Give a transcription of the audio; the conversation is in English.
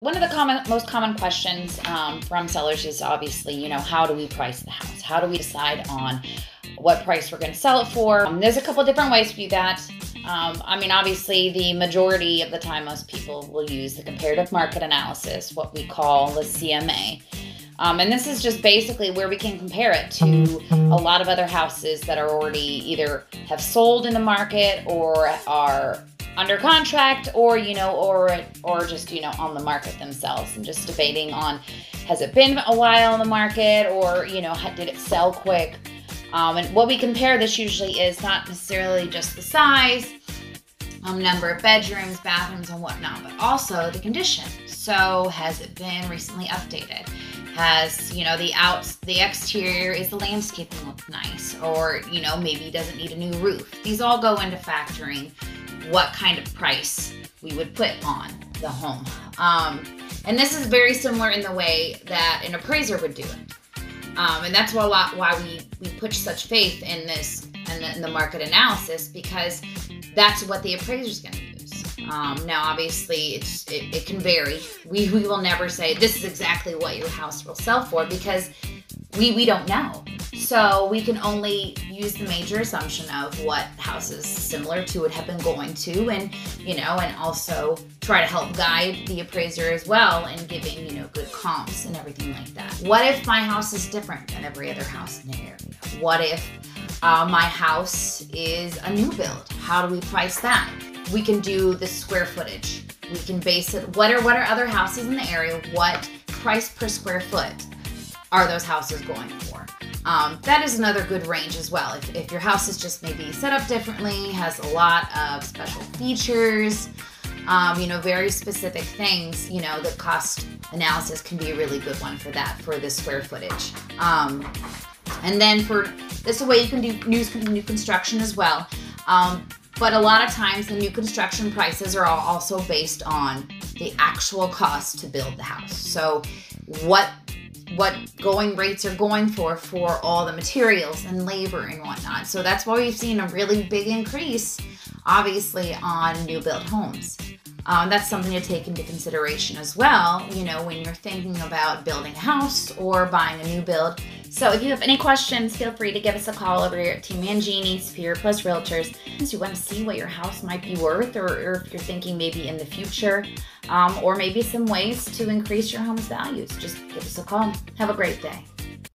One of the most common questions from sellers is obviously, how do we price the house? How do we decide on what price we're going to sell it for? There's a couple different ways to do that. Obviously, the majority of the time, most people will use the comparative market analysis, what we call the CMA. And this is just basically where we can compare it to a lot of other houses that are already either have sold in the market or are under contract, or just on the market themselves, and just debating on, has it been a while in the market, or did it sell quick? And what we compare this usually is not necessarily just the size, number of bedrooms, bathrooms, and whatnot, but also the condition. So has it been recently updated? Has the exterior, is the landscaping look nice, or maybe doesn't need a new roof? These all go into factoring what kind of price we would put on the home. And this is very similar in the way that an appraiser would do it. And that's why we put such faith in this and in the market analysis, because that's what the appraiser is going to use. Now, obviously, it can vary. We will never say this is exactly what your house will sell for, because we don't know. So we can only use the major assumption of what houses similar to it have been going to, and and also try to help guide the appraiser as well in giving good comps and everything like that. What if my house is different than every other house in the area? What if my house is a new build? How do we price that? We can do the square footage. We can base it. What are other houses in the area? What price per square foot are those houses going for? That is another good range as well. If your house is just maybe set up differently, has a lot of special features, very specific things, the cost analysis can be a really good one for that, for the square footage. And then this way you can do new construction as well. But a lot of times the new construction prices are also based on the actual cost to build the house. So what going rates are going for all the materials and labor and whatnot. So that's why we've seen a really big increase, obviously, on new built homes. That's something to take into consideration as well, when you're thinking about building a house or buying a new build. So if you have any questions, feel free to give us a call over here at Team Mangini, Superior Plus Realtors. If you want to see what your house might be worth, or if you're thinking maybe in the future, or maybe some ways to increase your home's values, just give us a call. Have a great day.